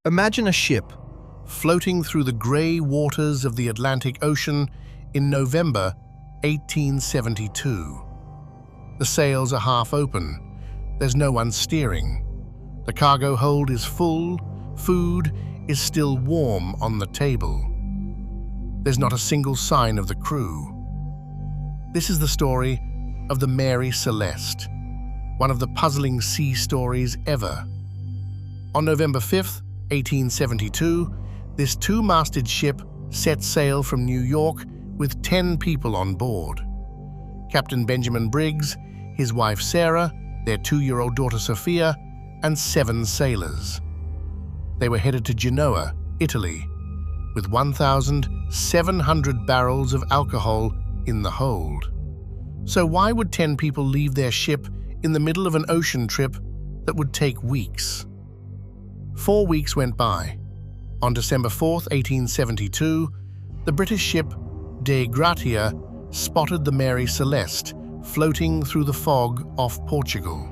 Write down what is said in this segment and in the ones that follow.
Imagine a ship floating through the grey waters of the Atlantic Ocean in November 1872. The sails are half open. There's no one steering. The cargo hold is full. Food is still warm on the table. There's not a single sign of the crew. This is the story of the Mary Celeste, one of the puzzling sea stories ever. On November 5th, 1872, this two-masted ship set sail from New York with 10 people on board. Captain Benjamin Briggs, his wife Sarah, their 2-year-old daughter Sophia, and 7 sailors. They were headed to Genoa, Italy, with 1,700 barrels of alcohol in the hold. So why would 10 people leave their ship in the middle of an ocean trip that would take weeks? 4 weeks went by. On December 4th, 1872, the British ship De Gratia spotted the Mary Celeste floating through the fog off Portugal.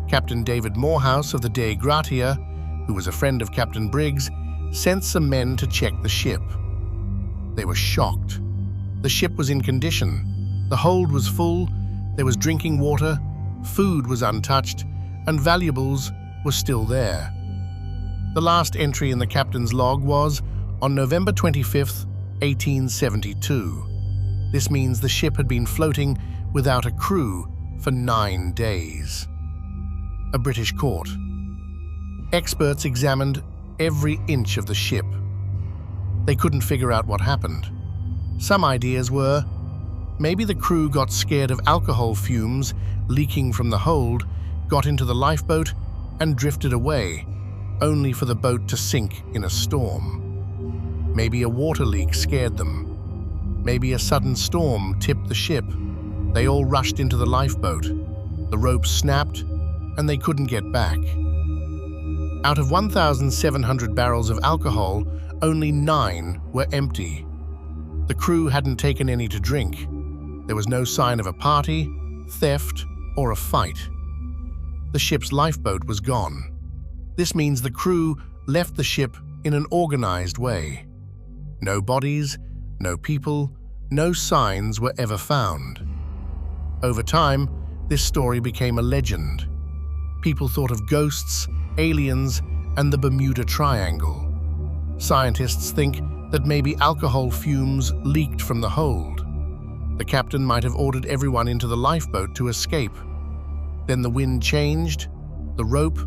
Captain David Morehouse of the De Gratia, who was a friend of Captain Briggs, sent some men to check the ship. They were shocked. The ship was in condition. The hold was full, there was drinking water, food was untouched, and valuables were still there. The last entry in the captain's log was on November 25th, 1872. This means the ship had been floating without a crew for 9 days. A British court. Experts examined every inch of the ship. They couldn't figure out what happened. Some ideas were, maybe the crew got scared of alcohol fumes leaking from the hold, got into the lifeboat, and drifted away, only for the boat to sink in a storm. Maybe a water leak scared them. Maybe a sudden storm tipped the ship. They all rushed into the lifeboat. The ropes snapped, and they couldn't get back. Out of 1,700 barrels of alcohol, only 9 were empty. The crew hadn't taken any to drink. There was no sign of a party, theft, or a fight. The ship's lifeboat was gone. This means the crew left the ship in an organized way. No bodies, no people, no signs were ever found. Over time, this story became a legend. People thought of ghosts, aliens, and the Bermuda Triangle. Scientists think that maybe alcohol fumes leaked from the hold. The captain might have ordered everyone into the lifeboat to escape. Then the wind changed, the rope,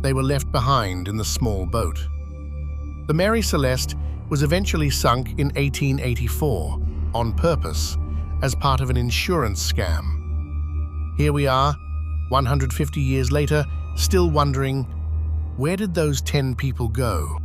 they were left behind in the small boat. The Mary Celeste was eventually sunk in 1884 on purpose as part of an insurance scam. Here we are, 150 years later, still wondering, where did those 10 people go?